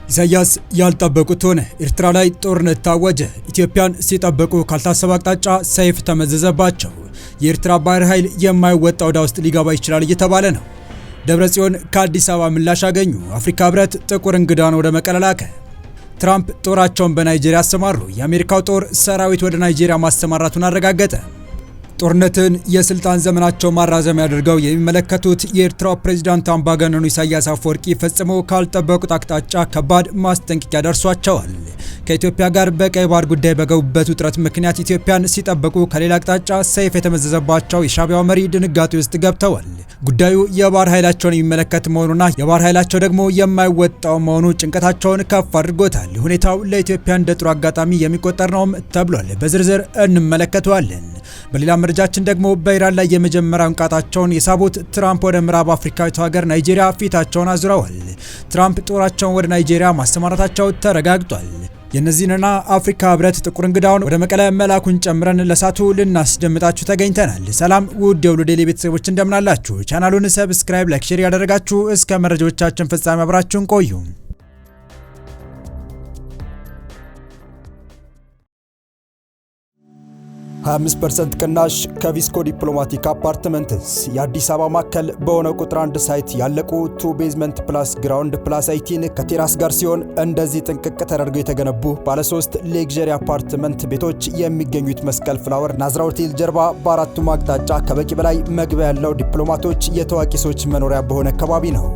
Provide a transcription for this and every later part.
ኢሳያስ ያልጠበቁት ሆነ። ኤርትራ ላይ ጦርነት ታወጀ። ኢትዮጵያን ሲጠብቁ ካልታሰበ አቅጣጫ ሰይፍ ተመዘዘባቸው። የኤርትራ ባህር ኃይል የማይወጣው ዕዳ ውስጥ ሊገባ ይችላል እየተባለ ነው። ደብረጽዮን ከአዲስ አበባ ምላሽ አገኙ። አፍሪካ ህብረት ጥቁር እንግዳን ወደ መቀለ ላከ። ትራምፕ ጦራቸውን በናይጄሪያ አሰማሩ። የአሜሪካው ጦር ሰራዊት ወደ ናይጄሪያ ማሰማራቱን አረጋገጠ። ጦርነትን የስልጣን ዘመናቸው ማራዘሚያ አድርገው የሚመለከቱት የኤርትራው ፕሬዝዳንት አምባገነኑ ኢሳያስ አፈወርቂ ፈጽሞ ካልጠበቁት አቅጣጫ ከባድ ማስጠንቀቂያ ደርሷቸዋል። ከኢትዮጵያ ጋር በቀይ ባህር ጉዳይ በገቡበት ውጥረት ምክንያት ኢትዮጵያን ሲጠብቁ ከሌላ አቅጣጫ ሰይፍ የተመዘዘባቸው የሻዕቢያው መሪ ድንጋጤ ውስጥ ገብተዋል። ጉዳዩ የባህር ኃይላቸውን የሚመለከት መሆኑና የባህር ኃይላቸው ደግሞ የማይወጣው መሆኑ ጭንቀታቸውን ከፍ አድርጎታል። ሁኔታው ለኢትዮጵያ እንደ ጥሩ አጋጣሚ የሚቆጠር ነውም ተብሏል። በዝርዝር እንመለከተዋለን። በሌላ መረጃችን ደግሞ በኢራን ላይ የመጀመሪያውን ቃጣቸውን የሳቡት ትራምፕ ወደ ምዕራብ አፍሪካዊቱ ሀገር ናይጄሪያ ፊታቸውን አዙረዋል። ትራምፕ ጦራቸውን ወደ ናይጄሪያ ማሰማራታቸው ተረጋግጧል። የነዚህንና አፍሪካ ህብረት ጥቁር እንግዳውን ወደ መቀለ መላኩን ጨምረን ለሳቱ ልናስደምጣችሁ ተገኝተናል። ሰላም ውድ የሁሉ ዴይሊ ቤተሰቦች እንደምናላችሁ፣ ቻናሉን ሰብስክራይብ፣ ላይክ፣ ሼር ያደረጋችሁ እስከ መረጃዎቻችን ፍጻሜ አብራችሁን ቆዩ። 25% ቅናሽ ከቪስኮ ዲፕሎማቲክ አፓርትመንትስ የአዲስ አበባ ማዕከል በሆነ ቁጥር 1 ሳይት ያለቁ 2 ቤዝመንት ፕላስ ግራውንድ ፕላስ 18 ከቴራስ ጋር ሲሆን እንደዚህ ጥንቅቅ ተደርገው የተገነቡ ባለ 3 ሌግዠሪ አፓርትመንት ቤቶች የሚገኙት መስቀል ፍላወር ናዝራ ሆቴል ጀርባ በአራቱም አቅጣጫ ከበቂ በላይ መግቢያ ያለው ዲፕሎማቶች የታዋቂ ሰዎች መኖሪያ በሆነ አካባቢ ነው።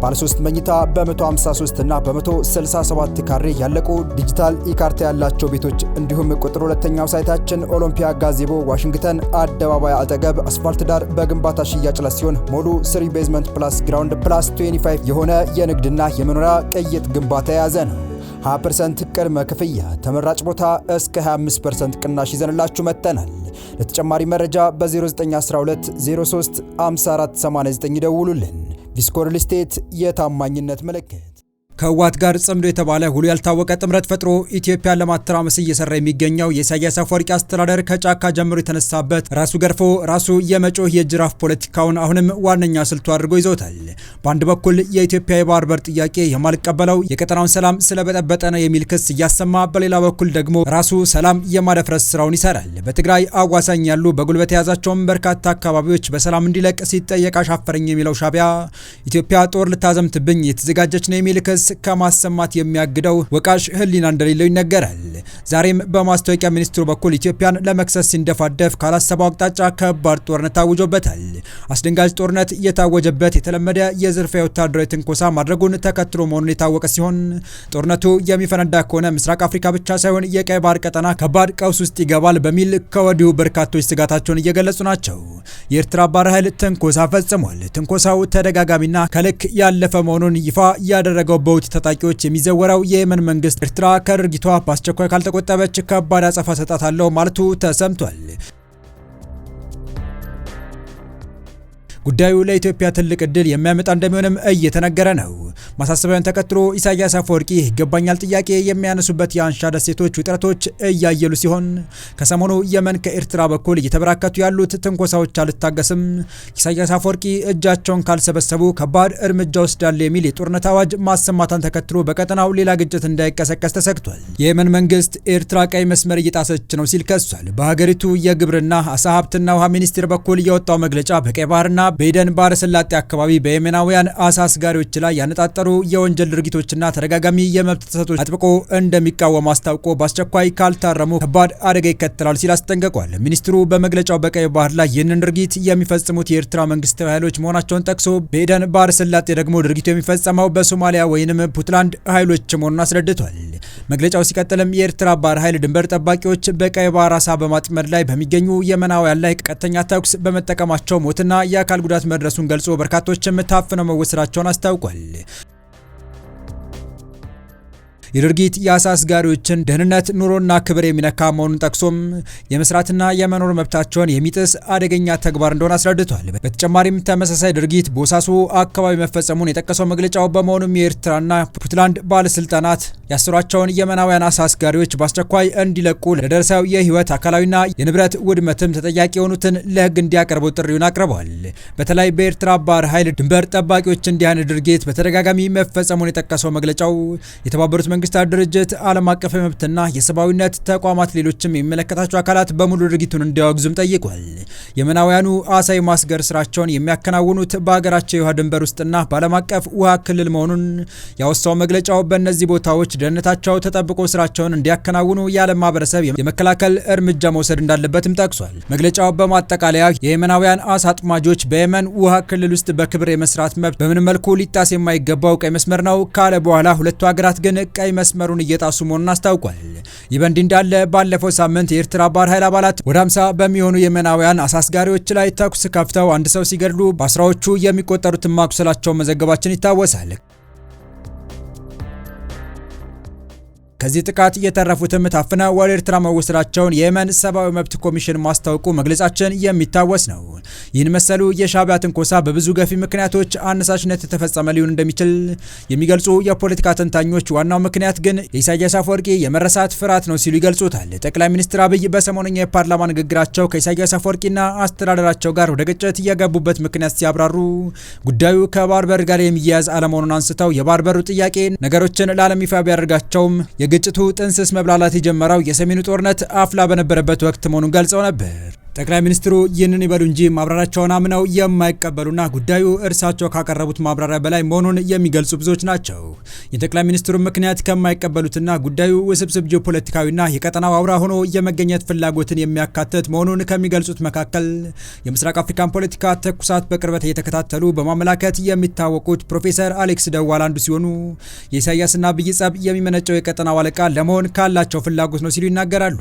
ባለ 3 መኝታ በ153 እና በ167 ካሬ ያለቁ ዲጂታል ኢካርታ ያላቸው ቤቶች እንዲሁም ቁጥር 2ኛው ሳይታችን ኦሎምፒያ ጋዜቦ ዋሽንግተን አደባባይ አጠገብ አስፋልት ዳር በግንባታ ሽያጭ ላይ ሲሆን ሞሉ 3 ቤዝመንት ፕላስ ግራውንድ ፕላስ 25 የሆነ የንግድና የመኖሪያ ቅይጥ ግንባታ የያዘ ነው። 20% ቅድመ ክፍያ፣ ተመራጭ ቦታ እስከ 25% ቅናሽ ይዘንላችሁ መጥተናል። ለተጨማሪ መረጃ በ0912 03 54 89 ይደውሉልን። ቪስኮ ሪል ስቴት የታማኝነት ምልክት። ከህወሓት ጋር ጽምዶ የተባለ ሁሉ ያልታወቀ ጥምረት ፈጥሮ ኢትዮጵያን ለማተራመስ እየሰራ የሚገኘው የኢሳያስ አፈወርቂ አስተዳደር ከጫካ ጀምሮ የተነሳበት ራሱ ገርፎ ራሱ የመጮህ የጅራፍ ፖለቲካውን አሁንም ዋነኛ ስልቱ አድርጎ ይዞታል። በአንድ በኩል የኢትዮጵያ የባህር በር ጥያቄ የማልቀበለው የቀጠናውን ሰላም ስለበጠበጠ ነው የሚል ክስ እያሰማ፣ በሌላ በኩል ደግሞ ራሱ ሰላም የማደፍረስ ስራውን ይሰራል። በትግራይ አዋሳኝ ያሉ በጉልበት የያዛቸውን በርካታ አካባቢዎች በሰላም እንዲለቅ ሲጠየቅ አሻፈረኝ የሚለው ሻዕቢያ ኢትዮጵያ ጦር ልታዘምትብኝ የተዘጋጀች ነው የሚል ክስ ከማሰማት የሚያግደው ወቃሽ ህሊና እንደሌለው ይነገራል። ዛሬም በማስታወቂያ ሚኒስትሩ በኩል ኢትዮጵያን ለመክሰስ ሲንደፋደፍ ካላሰበው አቅጣጫ ከባድ ጦርነት ታውጆበታል። አስደንጋጭ ጦርነት የታወጀበት የተለመደ የዝርፊያ ወታደራዊ ትንኮሳ ማድረጉን ተከትሎ መሆኑን የታወቀ ሲሆን ጦርነቱ የሚፈነዳ ከሆነ ምስራቅ አፍሪካ ብቻ ሳይሆን የቀይ ባህር ቀጠና ከባድ ቀውስ ውስጥ ይገባል በሚል ከወዲሁ በርካቶች ስጋታቸውን እየገለጹ ናቸው። የኤርትራ ባህር ኃይል ትንኮሳ ፈጽሟል። ትንኮሳው ተደጋጋሚና ከልክ ያለፈ መሆኑን ይፋ ያደረገው በሁቲ ታጣቂዎች የሚዘወረው የየመን መንግስት ኤርትራ ከድርጊቷ በአስቸኳይ ካልተቆጠበች ከባድ አጸፋ ሰጣታለሁ ማለቱ ተሰምቷል። ጉዳዩ ለኢትዮጵያ ትልቅ እድል የሚያመጣ እንደሚሆንም እየተነገረ ነው። ማሳሰቢያውን ተከትሎ ኢሳያስ አፈወርቂ ይገባኛል ጥያቄ የሚያነሱበት የአንሻ ደሴቶች ውጥረቶች እያየሉ ሲሆን ከሰሞኑ የመን ከኤርትራ በኩል እየተበራከቱ ያሉት ትንኮሳዎች አልታገስም፣ ኢሳያስ አፈወርቂ እጃቸውን ካልሰበሰቡ ከባድ እርምጃ ወስዳለሁ የሚል የጦርነት አዋጅ ማሰማታን ተከትሎ በቀጠናው ሌላ ግጭት እንዳይቀሰቀስ ተሰግቷል። የየመን መንግስት ኤርትራ ቀይ መስመር እየጣሰች ነው ሲል ከሷል። በሀገሪቱ የግብርና አሳ ሀብትና ውሃ ሚኒስቴር በኩል የወጣው መግለጫ በቀይ ባህርና በኤደን ባህረ ሰላጤ አካባቢ በየመናውያን አሳ አስጋሪዎች ላይ ያነጣጠሩ የወንጀል ድርጊቶችና ተደጋጋሚ የመብት ጥሰቶች አጥብቆ እንደሚቃወም አስታውቆ በአስቸኳይ ካልታረሙ ከባድ አደጋ ይከተላል ሲል አስጠንቅቋል። ሚኒስትሩ በመግለጫው በቀይ ባህር ላይ ይህንን ድርጊት የሚፈጽሙት የኤርትራ መንግስታዊ ኃይሎች መሆናቸውን ጠቅሶ በኤደን ባህረ ሰላጤ ደግሞ ድርጊቱ የሚፈጸመው በሶማሊያ ወይንም ፑንትላንድ ኃይሎች መሆኑን አስረድቷል። መግለጫው ሲቀጥልም የኤርትራ ባህር ኃይል ድንበር ጠባቂዎች በቀይ ባህር አሳ በማጥመድ ላይ በሚገኙ የመናውያን ላይ ቀጥተኛ ተኩስ በመጠቀማቸው ሞትና የአካል ጉዳት መድረሱን ገልጾ በርካቶችም ታፍነው መወሰዳቸውን አስታውቋል። የድርጊት የአሳስጋሪዎችን ደህንነት ኑሮና ክብር የሚነካ መሆኑን ጠቅሶም የመስራትና የመኖር መብታቸውን የሚጥስ አደገኛ ተግባር እንደሆነ አስረድቷል። በተጨማሪም ተመሳሳይ ድርጊት ቦሳሶ አካባቢ መፈጸሙን የጠቀሰው መግለጫው በመሆኑም የኤርትራና ፑንትላንድ ባለስልጣናት ያሰሯቸውን የመናውያን አሳስጋሪዎች በአስቸኳይ እንዲለቁ ለደረሰው የህይወት አካላዊና የንብረት ውድመትም ተጠያቂ የሆኑትን ለህግ እንዲያቀርቡ ጥሪውን አቅርበዋል። በተለይ በኤርትራ ባህር ኃይል ድንበር ጠባቂዎች እንዲህ አይነት ድርጊት በተደጋጋሚ መፈጸሙን የጠቀሰው መግለጫው የተባበሩት መንግስታት ድርጅት፣ ዓለም አቀፍ የመብትና የሰብአዊነት ተቋማት፣ ሌሎችም የሚመለከታቸው አካላት በሙሉ ድርጊቱን እንዲያወግዙም ጠይቋል። የመናውያኑ አሳ የማስገር ስራቸውን የሚያከናውኑት በሀገራቸው የውሃ ድንበር ውስጥና በዓለም አቀፍ ውሃ ክልል መሆኑን ያወሳው መግለጫው በእነዚህ ቦታዎች ደህንነታቸው ተጠብቆ ስራቸውን እንዲያከናውኑ የዓለም ማህበረሰብ የመከላከል እርምጃ መውሰድ እንዳለበትም ጠቅሷል። መግለጫው በማጠቃለያ የየመናውያን አሳ አጥማጆች በየመን ውሃ ክልል ውስጥ በክብር የመስራት መብት በምንም መልኩ ሊጣስ የማይገባው ቀይ መስመር ነው ካለ በኋላ ሁለቱ ሀገራት ግን ቀይ መስመሩን እየጣሱ መሆኑን አስታውቋል። ይህ በእንዲህ እንዳለ ባለፈው ሳምንት የኤርትራ ባህር ኃይል አባላት ወደ 50 በሚሆኑ የመናውያን አሳስጋሪዎች ላይ ተኩስ ከፍተው አንድ ሰው ሲገድሉ በአስራዎቹ የሚቆጠሩትን ማቁሰላቸውን መዘገባችን ይታወሳል። ከዚህ ጥቃት የተረፉትም ታፍነው ወደ ኤርትራ መወሰዳቸውን የየመን ሰብአዊ መብት ኮሚሽን ማስታወቁ መግለጻችን የሚታወስ ነው። ይህን መሰሉ የሻዕቢያ ትንኮሳ በብዙ ገፊ ምክንያቶች አነሳሽነት የተፈጸመ ሊሆን እንደሚችል የሚገልጹ የፖለቲካ ተንታኞች ዋናው ምክንያት ግን የኢሳያስ አፈወርቂ የመረሳት ፍርሃት ነው ሲሉ ይገልጹታል። ጠቅላይ ሚኒስትር አብይ በሰሞነኛ የፓርላማ ንግግራቸው ከኢሳያስ አፈወርቂና አስተዳደራቸው ጋር ወደ ግጭት የገቡበት ምክንያት ሲያብራሩ ጉዳዩ ከባህር በር ጋር የሚያያዝ አለመሆኑን አንስተው የባህር በሩ ጥያቄ ነገሮችን ለዓለም ይፋ ቢያደርጋቸውም የግጭቱ ጥንስስ መብላላት የጀመረው የሰሜኑ ጦርነት አፍላ በነበረበት ወቅት መሆኑን ገልጸው ነበር። ጠቅላይ ሚኒስትሩ ይህንን ይበሉ እንጂ ማብራሪያቸውን አምነው የማይቀበሉና ጉዳዩ እርሳቸው ካቀረቡት ማብራሪያ በላይ መሆኑን የሚገልጹ ብዙዎች ናቸው። የጠቅላይ ሚኒስትሩ ምክንያት ከማይቀበሉትና ጉዳዩ ውስብስብ ጂኦፖለቲካዊና የቀጠናው አውራ ሆኖ የመገኘት ፍላጎትን የሚያካትት መሆኑን ከሚገልጹት መካከል የምስራቅ አፍሪካን ፖለቲካ ትኩሳት በቅርበት እየተከታተሉ በማመላከት የሚታወቁት ፕሮፌሰር አሌክስ ደዋል አንዱ ሲሆኑ የኢሳያስና አብይ ጸብ የሚመነጨው የቀጠናው አለቃ ለመሆን ካላቸው ፍላጎት ነው ሲሉ ይናገራሉ።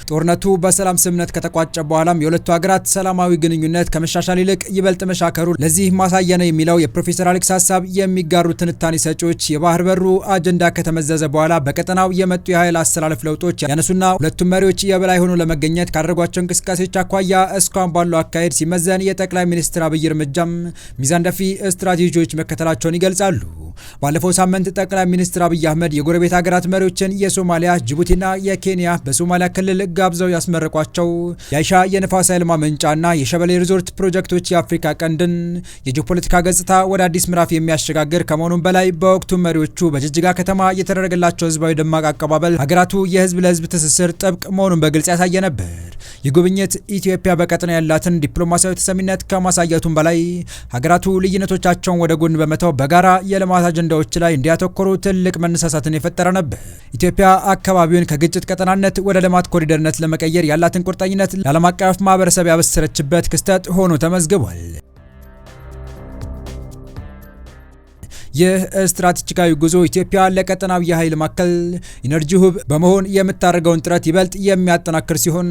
ጦርነቱ በሰላም ስምምነት ከተቋጨ በኋላም የሁለቱ ሀገራት ሰላማዊ ግንኙነት ከመሻሻል ይልቅ ይበልጥ መሻከሩ ለዚህ ማሳያ ነው የሚለው የፕሮፌሰር አሌክስ ሀሳብ የሚጋሩ ትንታኔ ሰጪዎች የባህር በሩ አጀንዳ ከተመዘዘ በኋላ በቀጠናው የመጡ የኃይል አሰላለፍ ለውጦች ያነሱና ሁለቱም መሪዎች የበላይ ሆኖ ለመገኘት ካደረጓቸው እንቅስቃሴዎች አኳያ እስካሁን ባለው አካሄድ ሲመዘን የጠቅላይ ሚኒስትር አብይ እርምጃም ሚዛን ደፊ ስትራቴጂዎች መከተላቸውን ይገልጻሉ። ባለፈው ሳምንት ጠቅላይ ሚኒስትር አብይ አህመድ የጎረቤት ሀገራት መሪዎችን የሶማሊያ፣ ጅቡቲና የኬንያ በሶማሊያ ክልል ጋብዘው ያስመረቋቸው የአይሻ የንፋስ ኃይል ማመንጫና የሸበሌ ሪዞርት ፕሮጀክቶች የአፍሪካ ቀንድን የጂኦፖለቲካ ገጽታ ወደ አዲስ ምዕራፍ የሚያሸጋግር ከመሆኑም በላይ በወቅቱ መሪዎቹ በጅጅጋ ከተማ የተደረገላቸው ህዝባዊ ደማቅ አቀባበል ሀገራቱ የህዝብ ለህዝብ ትስስር ጥብቅ መሆኑን በግልጽ ያሳየ ነበር። ይህ ጉብኝት ኢትዮጵያ በቀጠና ያላትን ዲፕሎማሲያዊ ተሰሚነት ከማሳየቱም በላይ ሀገራቱ ልዩነቶቻቸውን ወደ ጎን በመተው በጋራ የልማት አጀንዳዎች ላይ እንዲያተኮሩ ትልቅ መነሳሳትን የፈጠረ ነበር። ኢትዮጵያ አካባቢውን ከግጭት ቀጠናነት ወደ ልማት ኮሪደርነት ለመቀየር ያላትን ቁርጠኝነት ለዓለም አቀፍ ማህበረሰብ ያበሰረችበት ክስተት ሆኖ ተመዝግቧል። ይህ ስትራቴጂካዊ ጉዞ ኢትዮጵያ ለቀጠናዊ የኃይል ማዕከል ኢነርጂ ሁብ በመሆን የምታደርገውን ጥረት ይበልጥ የሚያጠናክር ሲሆን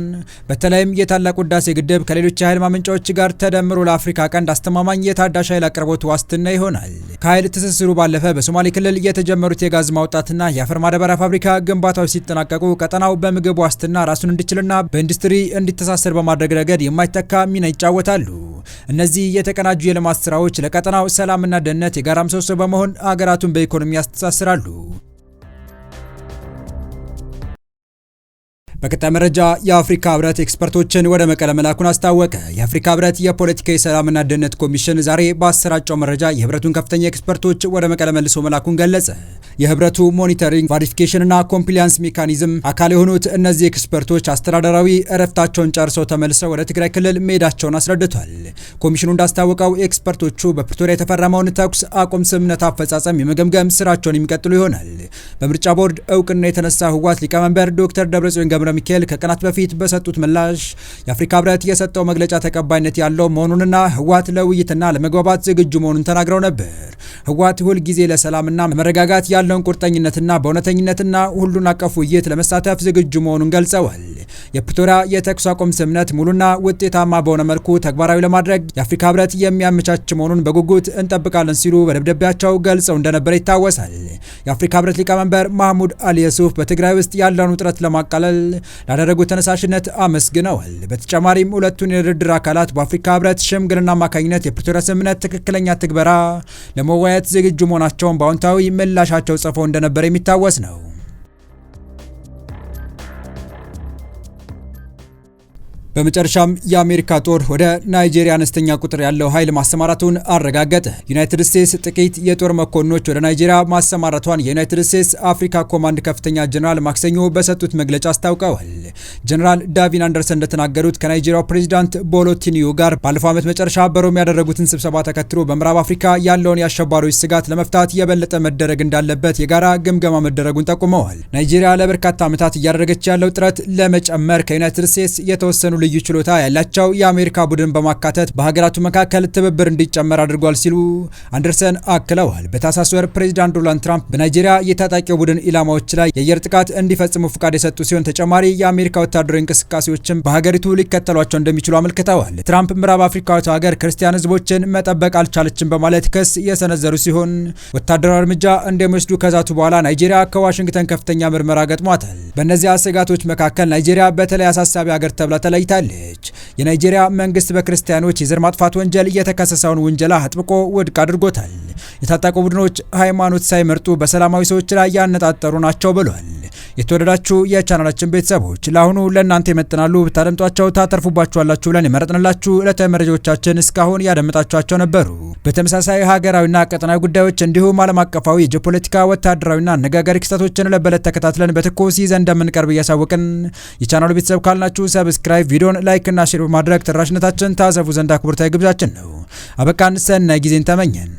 በተለይም የታላቁ ህዳሴ ግድብ ከሌሎች የኃይል ማመንጫዎች ጋር ተደምሮ ለአፍሪካ ቀንድ አስተማማኝ የታዳሽ ኃይል አቅርቦት ዋስትና ይሆናል። ከኃይል ትስስሩ ባለፈ በሶማሌ ክልል የተጀመሩት የጋዝ ማውጣትና የአፈር ማዳበሪያ ፋብሪካ ግንባታዎች ሲጠናቀቁ ቀጠናው በምግብ ዋስትና ራሱን እንዲችልና በኢንዱስትሪ እንዲተሳሰር በማድረግ ረገድ የማይተካ ሚና ይጫወታሉ። እነዚህ የተቀናጁ የልማት ስራዎች ለቀጠናው ሰላምና ደህንነት የጋራ ምሰሶ በመሆን አገራቱን በኢኮኖሚ ያስተሳስራሉ። በቀጣይ መረጃ የአፍሪካ ህብረት ኤክስፐርቶችን ወደ መቀለ መላኩን አስታወቀ። የአፍሪካ ህብረት የፖለቲካ የሰላምና ደህንነት ኮሚሽን ዛሬ ባሰራጨው መረጃ የህብረቱን ከፍተኛ ኤክስፐርቶች ወደ መቀለ መልሶ መላኩን ገለጸ። የህብረቱ ሞኒተሪንግ ቫሪፊኬሽንና ኮምፕሊያንስ ሜካኒዝም አካል የሆኑት እነዚህ ኤክስፐርቶች አስተዳደራዊ እረፍታቸውን ጨርሰው ተመልሰው ወደ ትግራይ ክልል መሄዳቸውን አስረድቷል። ኮሚሽኑ እንዳስታወቀው ኤክስፐርቶቹ በፕሪቶሪያ የተፈረመውን ተኩስ አቁም ስምምነት አፈጻጸም የመገምገም ስራቸውን የሚቀጥሉ ይሆናል። በምርጫ ቦርድ እውቅና የተነሳ ህወሓት ሊቀመንበር ዶክተር ደብረጽዮን ገብረ ሚካኤል ከቀናት በፊት በሰጡት ምላሽ የአፍሪካ ህብረት የሰጠው መግለጫ ተቀባይነት ያለው መሆኑንና ህወሓት ለውይይትና ለመግባባት ዝግጁ መሆኑን ተናግረው ነበር። ህወሓት ሁል ጊዜ ለሰላምና መረጋጋት ያለውን ቁርጠኝነትና በእውነተኝነትና ሁሉን አቀፍ ውይይት ለመሳተፍ ዝግጁ መሆኑን ገልጸዋል። የፕሪቶሪያ የተኩስ አቁም ስምምነት ሙሉና ውጤታማ በሆነ መልኩ ተግባራዊ ለማድረግ የአፍሪካ ህብረት የሚያመቻች መሆኑን በጉጉት እንጠብቃለን ሲሉ በደብዳቤያቸው ገልጸው እንደነበር ይታወሳል። የአፍሪካ ህብረት ሊቀመንበር ማህሙድ አሊ ዩሱፍ በትግራይ ውስጥ ያለውን ውጥረት ለማቃለል ላደረጉት ተነሳሽነት አመስግነዋል። በተጨማሪም ሁለቱን የድርድር አካላት በአፍሪካ ህብረት ሽምግልና አማካኝነት የፕሪቶሪያ ስምምነት ትክክለኛ ትግበራ ለመወያየት ዝግጁ መሆናቸውን በአዎንታዊ ምላሻቸው ጽፈው እንደነበር የሚታወስ ነው። በመጨረሻም የአሜሪካ ጦር ወደ ናይጄሪያ አነስተኛ ቁጥር ያለው ኃይል ማሰማራቱን አረጋገጠ። ዩናይትድ ስቴትስ ጥቂት የጦር መኮንኖች ወደ ናይጄሪያ ማሰማራቷን የዩናይትድ ስቴትስ አፍሪካ ኮማንድ ከፍተኛ ጀነራል ማክሰኞ በሰጡት መግለጫ አስታውቀዋል። ጀነራል ዳቪን አንደርሰን እንደተናገሩት ከናይጄሪያው ፕሬዚዳንት ቦላ ቲኑቡ ጋር ባለፈው ዓመት መጨረሻ በሮም ያደረጉትን ስብሰባ ተከትሎ በምዕራብ አፍሪካ ያለውን የአሸባሪዎች ስጋት ለመፍታት የበለጠ መደረግ እንዳለበት የጋራ ግምገማ መደረጉን ጠቁመዋል። ናይጄሪያ ለበርካታ ዓመታት እያደረገች ያለው ጥረት ለመጨመር ከዩናይትድ ስቴትስ የተወሰኑ ልዩ ችሎታ ያላቸው የአሜሪካ ቡድን በማካተት በሀገራቱ መካከል ትብብር እንዲጨመር አድርጓል ሲሉ አንደርሰን አክለዋል። በታህሳስ ወር ፕሬዚዳንት ዶናልድ ትራምፕ በናይጄሪያ የታጣቂው ቡድን ኢላማዎች ላይ የአየር ጥቃት እንዲፈጽሙ ፍቃድ የሰጡ ሲሆን ተጨማሪ የአሜሪካ ወታደራዊ እንቅስቃሴዎችን በሀገሪቱ ሊከተሏቸው እንደሚችሉ አመልክተዋል። ትራምፕ ምዕራብ አፍሪካዊቱ ሀገር ክርስቲያን ህዝቦችን መጠበቅ አልቻለችም በማለት ክስ የሰነዘሩ ሲሆን ወታደራዊ እርምጃ እንደሚወስዱ ከዛቱ በኋላ ናይጄሪያ ከዋሽንግተን ከፍተኛ ምርመራ ገጥሟታል። በእነዚያ ስጋቶች መካከል ናይጄሪያ በተለይ አሳሳቢ ሀገር ተብላ ተለይታለች። የናይጄሪያ መንግስት በክርስቲያኖች የዘር ማጥፋት ወንጀል የተከሰሰውን ውንጀላ አጥብቆ ውድቅ አድርጎታል። የታጠቁ ቡድኖች ሃይማኖት ሳይመርጡ በሰላማዊ ሰዎች ላይ ያነጣጠሩ ናቸው ብሏል። የተወደዳችሁ የቻናላችን ቤተሰቦች ለአሁኑ ለእናንተ ይመጥናሉ ብታደምጧቸው ታተርፉባችኋላችሁ ብለን የመረጥንላችሁ ዕለታዊ መረጃዎቻችን እስካሁን ያደመጣችኋቸው ነበሩ። በተመሳሳይ ሀገራዊና ቀጠናዊ ጉዳዮች እንዲሁም ዓለም አቀፋዊ የጂኦፖለቲካ ወታደራዊና አነጋጋሪ ክስተቶችን ለበለት ተከታትለን በትኩስ ይዘን እንደምንቀርብ እያሳወቅን የቻናሉ ቤተሰብ ካልናችሁ ሰብስክራይብ፣ ቪዲዮን ላይክ እና ሼር በማድረግ ተደራሽነታችን ታሰፉ ዘንድ አክብሮታዊ ግብዣችን ነው። አበቃን። ሰናይ ጊዜን ተመኘን።